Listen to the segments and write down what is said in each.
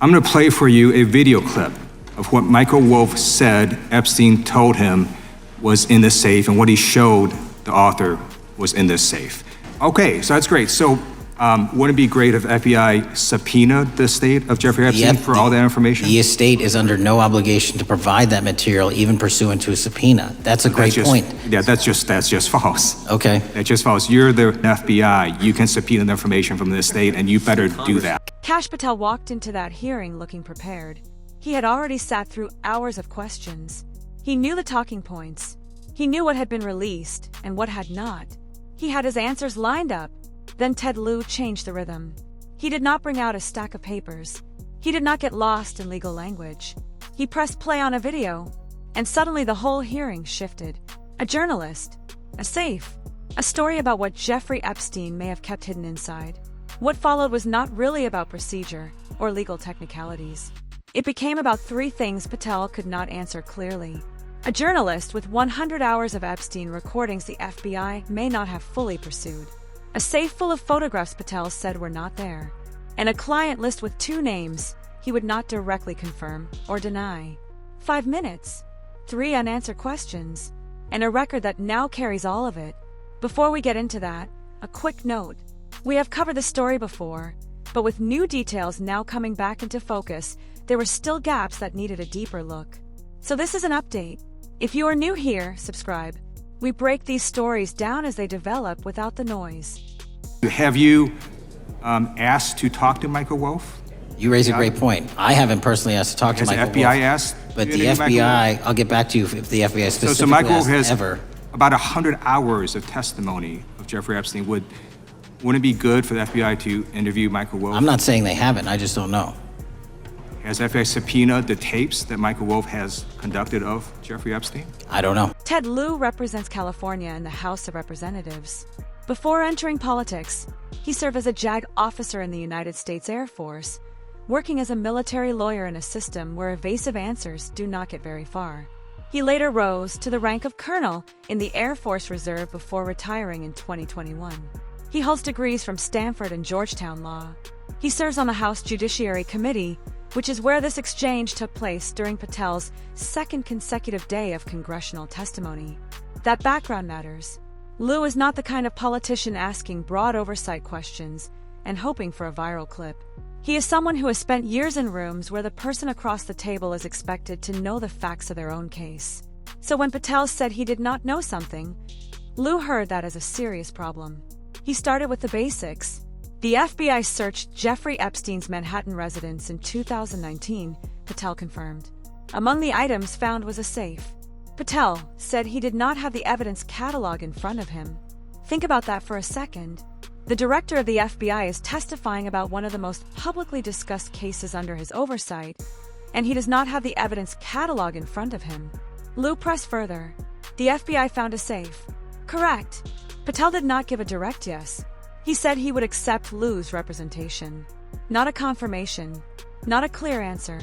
I'm going to play for you a video clip of what Michael Wolff said Epstein told him was in the safe and what he showed the author was in this safe. Okay, so that's great. So wouldn't it be great if FBI subpoenaed the estate of Jeffrey Epstein for all that information? The estate is under no obligation to provide that material, even pursuant to a subpoena. That's a great point. Yeah, that's just false. Okay. That's just false. You're the FBI. You can subpoena the information from the estate, and you better do that. Kash Patel walked into that hearing looking prepared. He had already sat through hours of questions. He knew the talking points. He knew what had been released and what had not. He had his answers lined up. Then Ted Lieu changed the rhythm. He did not bring out a stack of papers. He did not get lost in legal language. He pressed play on a video, and suddenly the whole hearing shifted. A journalist, a safe, a story about what Jeffrey Epstein may have kept hidden inside. What followed was not really about procedure or legal technicalities. It became about three things Patel could not answer clearly. A journalist with 100 hours of Epstein recordings the FBI may not have fully pursued. A safe full of photographs Patel said were not there. And a client list with 2 names he would not directly confirm or deny. 5 minutes, 3 unanswered questions, and a record that now carries all of it. Before we get into that, a quick note. We have covered the story before, but with new details now coming back into focus, there were still gaps that needed a deeper look. So this is an update. If you are new here, subscribe. We break these stories down as they develop without the noise. Have you asked to talk to Michael Wolff? You raise a great point. I haven't personally asked to talk to Michael Wolff. Has the FBI asked? But the FBI, I'll get back to you if the FBI specifically so Michael asked has ever. About 100 hours of testimony of Jeffrey Epstein. Wouldn't it be good for the FBI to interview Michael Wolff? I'm not saying they haven't. I just don't know. Has FBI subpoenaed the tapes that Michael Wolff has conducted of Jeffrey Epstein? I don't know. Ted Lieu represents California in the House of Representatives. Before entering politics, he served as a JAG officer in the United States Air Force, working as a military lawyer in a system where evasive answers do not get very far. He later rose to the rank of colonel in the Air Force Reserve before retiring in 2021. He holds degrees from Stanford and Georgetown Law. He serves on the House Judiciary Committee, which is where this exchange took place during Patel's second consecutive day of congressional testimony. That background matters. Lieu is not the kind of politician asking broad oversight questions and hoping for a viral clip. He is someone who has spent years in rooms where the person across the table is expected to know the facts of their own case. So when Patel said he did not know something, Lieu heard that as a serious problem. He started with the basics. The FBI searched Jeffrey Epstein's Manhattan residence in 2019, Patel confirmed. Among the items found was a safe. Patel said he did not have the evidence catalog in front of him. Think about that for a second. The director of the FBI is testifying about one of the most publicly discussed cases under his oversight, and he does not have the evidence catalog in front of him. Lieu pressed further. The FBI found a safe. Correct. Patel did not give a direct yes. He said he would accept Lieu's representation. Not a confirmation, not a clear answer,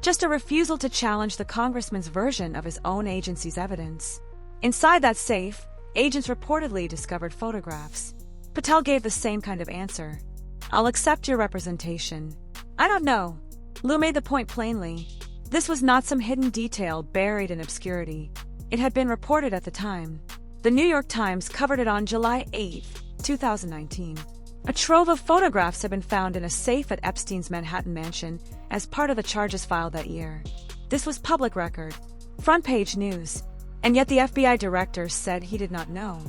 just a refusal to challenge the congressman's version of his own agency's evidence. Inside that safe, agents reportedly discovered photographs. Patel gave the same kind of answer. I'll accept your representation. I don't know. Lieu made the point plainly. This was not some hidden detail buried in obscurity. It had been reported at the time. The New York Times covered it on July 8, 2019. A trove of photographs had been found in a safe at Epstein's Manhattan mansion as part of the charges filed that year. This was public record, front-page news, and yet the FBI director said he did not know.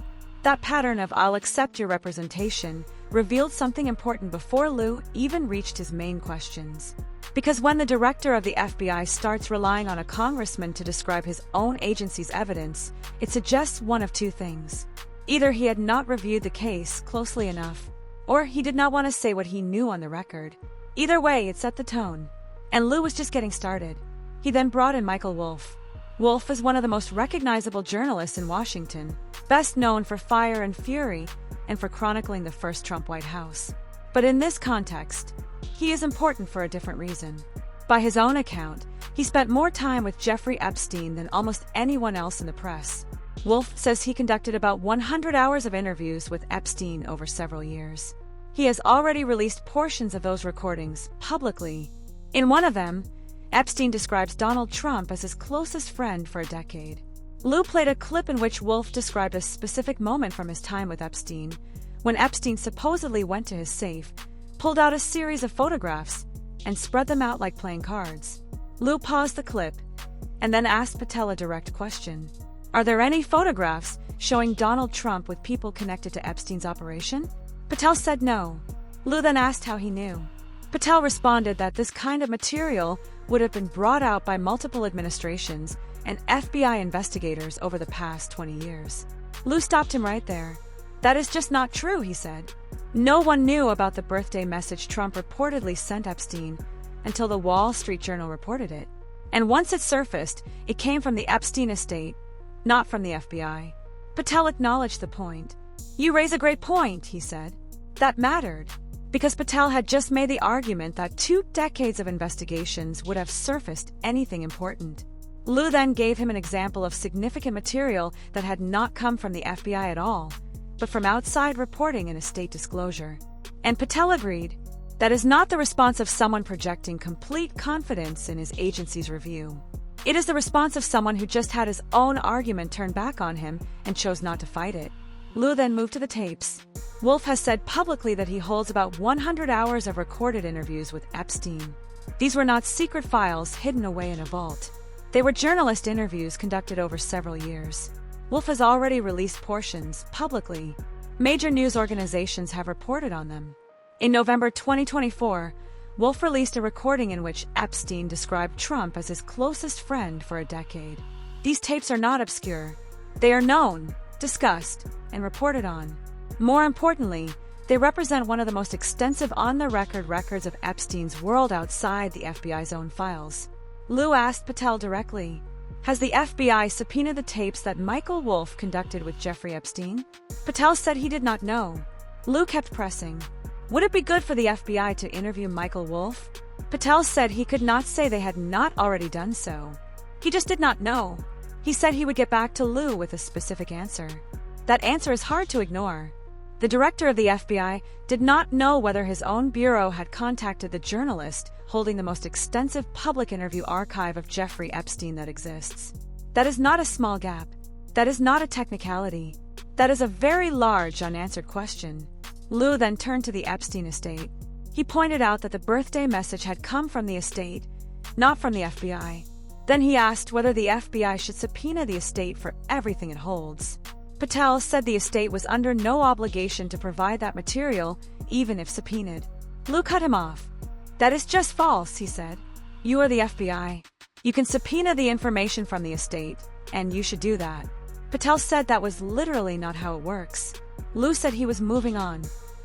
That pattern of "I'll accept your representation" revealed something important before Lieu even reached his main questions. Because when the director of the FBI starts relying on a congressman to describe his own agency's evidence, it suggests one of 2 things. Either he had not reviewed the case closely enough, or he did not want to say what he knew on the record. Either way, it set the tone. And Lieu was just getting started. He then brought in Michael Wolff. Wolff is one of the most recognizable journalists in Washington, best known for Fire and Fury and for chronicling the first Trump White House. But in this context, he is important for a different reason. By his own account, he spent more time with Jeffrey Epstein than almost anyone else in the press. Wolff says he conducted about 100 hours of interviews with Epstein over several years. He has already released portions of those recordings publicly, In one of them, Epstein describes Donald Trump as his closest friend for a decade. Lieu played a clip in which Wolf described a specific moment from his time with Epstein, when Epstein supposedly went to his safe, pulled out a series of photographs, and spread them out like playing cards. Lieu paused the clip and then asked Patel a direct question. Are there any photographs showing Donald Trump with people connected to Epstein's operation? Patel said no. Lieu then asked how he knew. Patel responded that this kind of material would have been brought out by multiple administrations and FBI investigators over the past 20 years. Lieu stopped him right there. That is just not true, he said. No one knew about the birthday message Trump reportedly sent Epstein until the Wall Street Journal reported it. And once it surfaced, it came from the Epstein estate, not from the FBI. Patel acknowledged the point. You raise a great point, he said. That mattered, because Patel had just made the argument that 2 decades of investigations would have surfaced anything important. Lieu then gave him an example of significant material that had not come from the FBI at all, but from outside reporting and estate disclosure. And Patel agreed. That is not the response of someone projecting complete confidence in his agency's review. It is the response of someone who just had his own argument turned back on him and chose not to fight it. Lieu then moved to the tapes. Wolf has said publicly that he holds about 100 hours of recorded interviews with Epstein. These were not secret files hidden away in a vault. They were journalist interviews conducted over several years. Wolf has already released portions publicly. Major news organizations have reported on them. In November 2024, Wolf released a recording in which Epstein described Trump as his closest friend for a decade. These tapes are not obscure. They are known, discussed, and reported on. More importantly, they represent one of the most extensive on-the-record records of Epstein's world outside the FBI's own files. Lieu asked Patel directly, has the FBI subpoenaed the tapes that Michael Wolff conducted with Jeffrey Epstein? Patel said he did not know. Lieu kept pressing. Would it be good for the FBI to interview Michael Wolff? Patel said he could not say they had not already done so. He just did not know. He said he would get back to Lieu with a specific answer. That answer is hard to ignore. The director of the FBI did not know whether his own bureau had contacted the journalist holding the most extensive public interview archive of Jeffrey Epstein that exists. That is not a small gap. That is not a technicality. That is a very large unanswered question. Lieu then turned to the Epstein estate. He pointed out that the birthday message had come from the estate, not from the FBI. Then he asked whether the FBI should subpoena the estate for everything it holds. Patel said the estate was under no obligation to provide that material, even if subpoenaed. Lieu cut him off. That is just false, he said. You are the FBI. You can subpoena the information from the estate, and you should do that. Patel said that was literally not how it works. Lieu said he was moving on.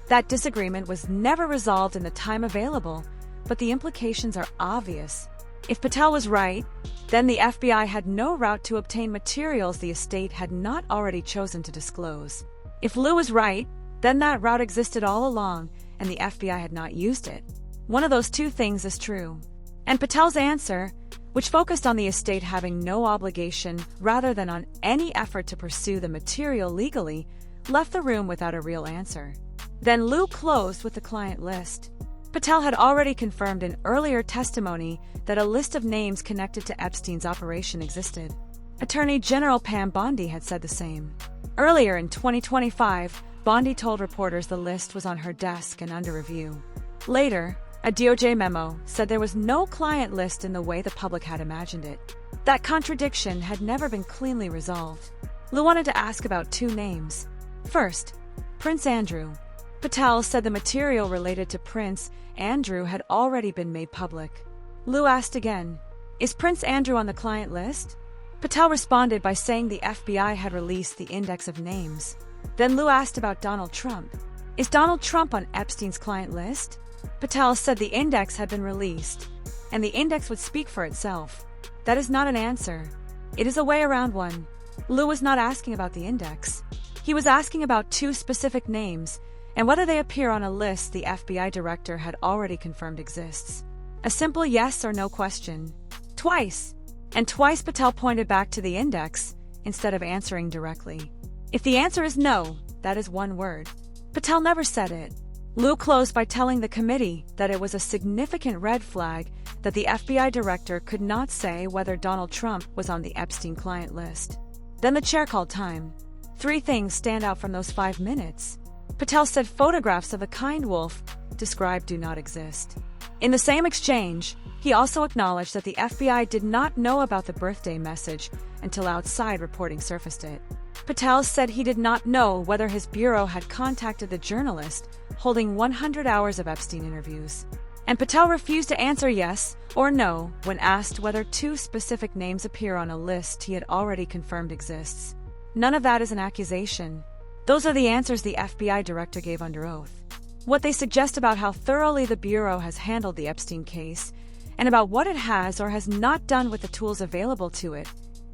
That disagreement was never resolved in the time available, but the implications are obvious. If Patel was right, then the FBI had no route to obtain materials the estate had not already chosen to disclose. If Lieu was right, then that route existed all along, and the FBI had not used it. One of those two things is true. And Patel's answer, which focused on the estate having no obligation rather than on any effort to pursue the material legally, left the room without a real answer. Then Lieu closed with the client list. Patel had already confirmed in earlier testimony that a list of names connected to Epstein's operation existed. Attorney General Pam Bondi had said the same. Earlier in 2025, Bondi told reporters the list was on her desk and under review. Later, a DOJ memo said there was no client list in the way the public had imagined it. That contradiction had never been cleanly resolved. Lieu wanted to ask about 2 names. First, Prince Andrew. Patel said the material related to Prince Andrew had already been made public. Lieu asked again, is Prince Andrew on the client list? Patel responded by saying the FBI had released the index of names. Then Lieu asked about Donald Trump. Is Donald Trump on Epstein's client list? Patel said the index had been released, and the index would speak for itself. That is not an answer. It is a way around one. Lieu was not asking about the index. He was asking about 2 specific names, and whether they appear on a list the FBI director had already confirmed exists. A simple yes or no question. Twice. And twice Patel pointed back to the index, instead of answering directly. If the answer is no, that is one word. Patel never said it. Lieu closed by telling the committee that it was a significant red flag that the FBI director could not say whether Donald Trump was on the Epstein client list. Then the chair called time. 3 things stand out from those 5 minutes. Patel said photographs of the kind Wolf described do not exist. In the same exchange, he also acknowledged that the FBI did not know about the birthday message until outside reporting surfaced it. Patel said he did not know whether his bureau had contacted the journalist holding 100 hours of Epstein interviews. And Patel refused to answer yes or no when asked whether 2 specific names appear on a list he had already confirmed exists. None of that is an accusation. Those are the answers the FBI director gave under oath. What they suggest about how thoroughly the Bureau has handled the Epstein case, and about what it has or has not done with the tools available to it,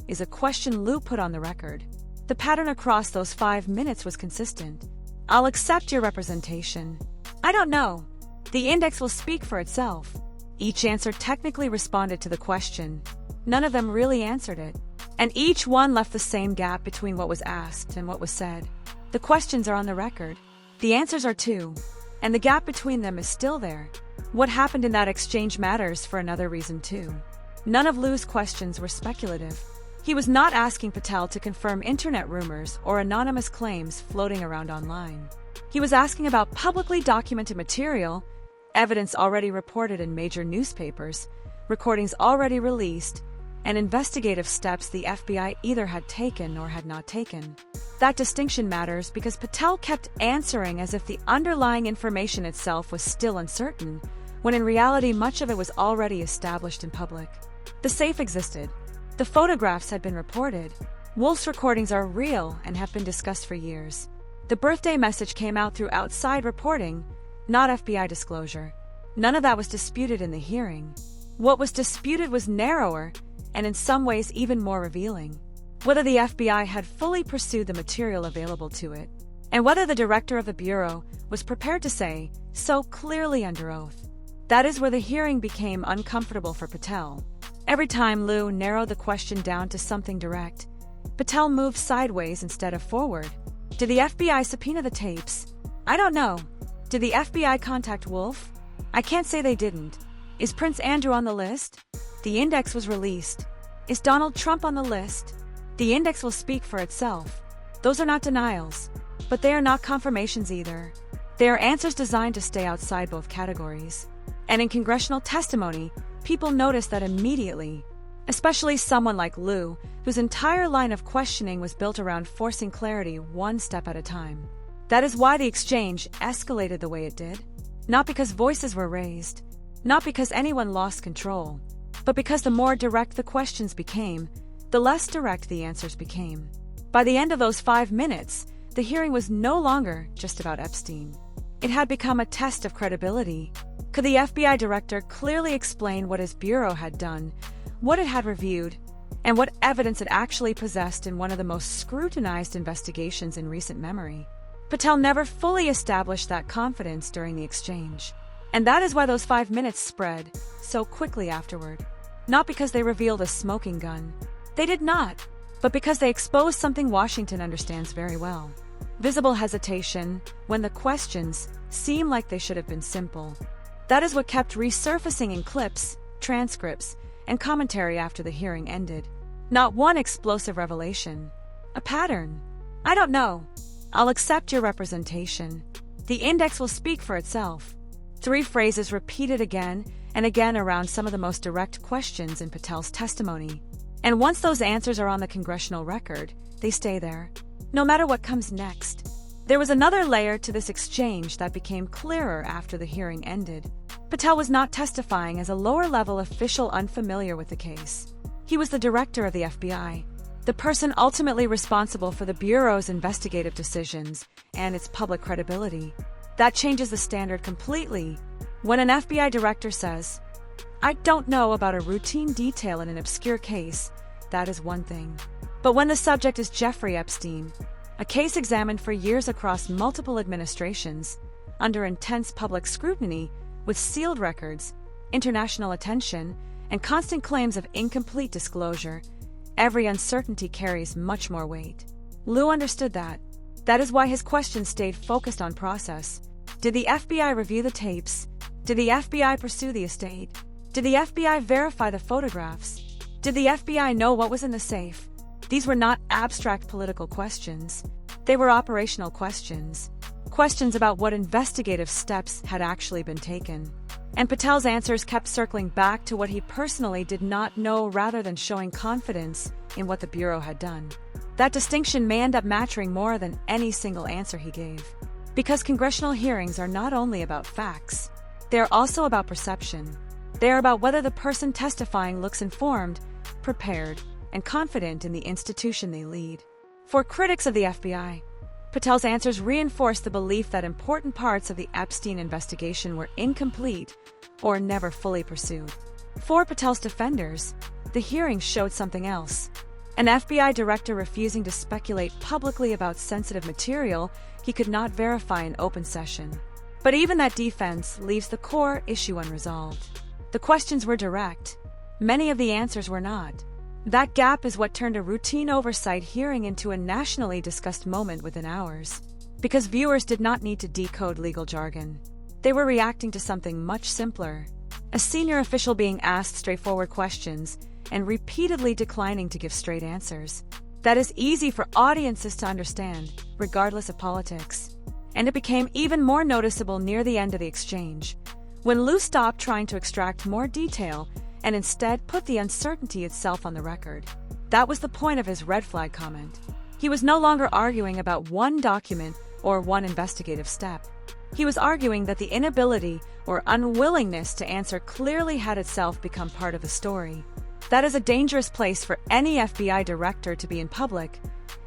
is a question Lieu put on the record. The pattern across those 5 minutes was consistent. I'll accept your representation. I don't know. The index will speak for itself. Each answer technically responded to the question. None of them really answered it. And each one left the same gap between what was asked and what was said. The questions are on the record. The answers are too. And the gap between them is still there. What happened in that exchange matters for another reason too. None of Lieu's questions were speculative. He was not asking Patel to confirm internet rumors or anonymous claims floating around online. He was asking about publicly documented material, evidence already reported in major newspapers, recordings already released, and investigative steps the FBI either had taken or had not taken. That distinction matters because Patel kept answering as if the underlying information itself was still uncertain, when in reality much of it was already established in public. The safe existed. The photographs had been reported. Wolf's recordings are real and have been discussed for years. The birthday message came out through outside reporting, not FBI disclosure. None of that was disputed in the hearing. What was disputed was narrower, and in some ways even more revealing. Whether the FBI had fully pursued the material available to it, and whether the director of the Bureau was prepared to say so clearly under oath. That is where the hearing became uncomfortable for Patel. Every time Lieu narrowed the question down to something direct, Patel moved sideways instead of forward. Did the FBI subpoena the tapes? I don't know. Did the FBI contact Wolf? I can't say they didn't. Is Prince Andrew on the list? The index was released. Is Donald Trump on the list? The index will speak for itself. Those are not denials, but they are not confirmations either. They are answers designed to stay outside both categories. And in congressional testimony, people noticed that immediately, especially someone like Lieu, whose entire line of questioning was built around forcing clarity one step at a time. That is why the exchange escalated the way it did. Not because voices were raised, not because anyone lost control, but because the more direct the questions became, the less direct the answers became. By the end of those 5 minutes, the hearing was no longer just about Epstein. It had become a test of credibility. Could the FBI director clearly explain what his bureau had done, what it had reviewed, and what evidence it actually possessed in one of the most scrutinized investigations in recent memory? Patel never fully established that confidence during the exchange. And that is why those 5 minutes spread so quickly afterward. Not because they revealed a smoking gun. They did not. But because they exposed something Washington understands very well. Visible hesitation when the questions seem like they should have been simple. That is what kept resurfacing in clips, transcripts, and commentary after the hearing ended. Not one explosive revelation. A pattern. I don't know. I'll accept your representation. The index will speak for itself. 3 phrases repeated again and again around some of the most direct questions in Patel's testimony. And once those answers are on the congressional record, they stay there, no matter what comes next. There was another layer to this exchange that became clearer after the hearing ended. Patel was not testifying as a lower-level official unfamiliar with the case. He was the director of the FBI, the person ultimately responsible for the Bureau's investigative decisions and its public credibility. That changes the standard completely. When an FBI director says, "I don't know about a routine detail in an obscure case," that is one thing. But when the subject is Jeffrey Epstein, a case examined for years across multiple administrations, under intense public scrutiny, with sealed records, international attention, and constant claims of incomplete disclosure, every uncertainty carries much more weight. Lieu understood that. That is why his questions stayed focused on process. Did the FBI review the tapes? Did the FBI pursue the estate? Did the FBI verify the photographs? Did the FBI know what was in the safe? These were not abstract political questions. They were operational questions. Questions about what investigative steps had actually been taken. And Patel's answers kept circling back to what he personally did not know rather than showing confidence in what the Bureau had done. That distinction may end up mattering more than any single answer he gave. Because congressional hearings are not only about facts, they are also about perception. They are about whether the person testifying looks informed, prepared, and confident in the institution they lead. For critics of the FBI, Patel's answers reinforced the belief that important parts of the Epstein investigation were incomplete or never fully pursued. For Patel's defenders, the hearings showed something else. An FBI director refusing to speculate publicly about sensitive material he could not verify in open session. But even that defense leaves the core issue unresolved. The questions were direct. Many of the answers were not. That gap is what turned a routine oversight hearing into a nationally discussed moment within hours. Because viewers did not need to decode legal jargon. They were reacting to something much simpler. A senior official being asked straightforward questions and repeatedly declining to give straight answers. That is easy for audiences to understand, regardless of politics. And it became even more noticeable near the end of the exchange, when Lieu stopped trying to extract more detail and instead put the uncertainty itself on the record. That was the point of his red flag comment. He was no longer arguing about one document or one investigative step. He was arguing that the inability or unwillingness to answer clearly had itself become part of the story. That is a dangerous place for any FBI director to be in public,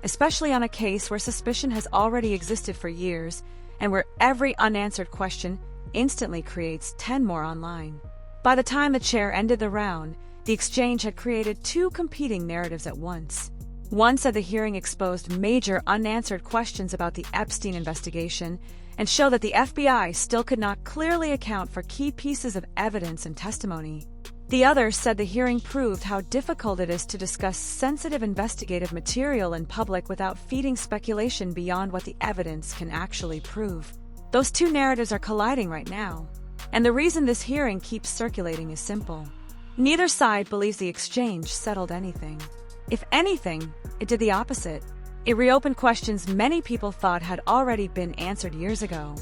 especially on a case where suspicion has already existed for years and where every unanswered question instantly creates 10 more online. By the time the chair ended the round, the exchange had created two competing narratives at once. One said the hearing exposed major unanswered questions about the Epstein investigation and showed that the FBI still could not clearly account for key pieces of evidence and testimony. The other said the hearing proved how difficult it is to discuss sensitive investigative material in public without feeding speculation beyond what the evidence can actually prove. Those two narratives are colliding right now. And the reason this hearing keeps circulating is simple. Neither side believes the exchange settled anything. If anything, it did the opposite. It reopened questions many people thought had already been answered years ago.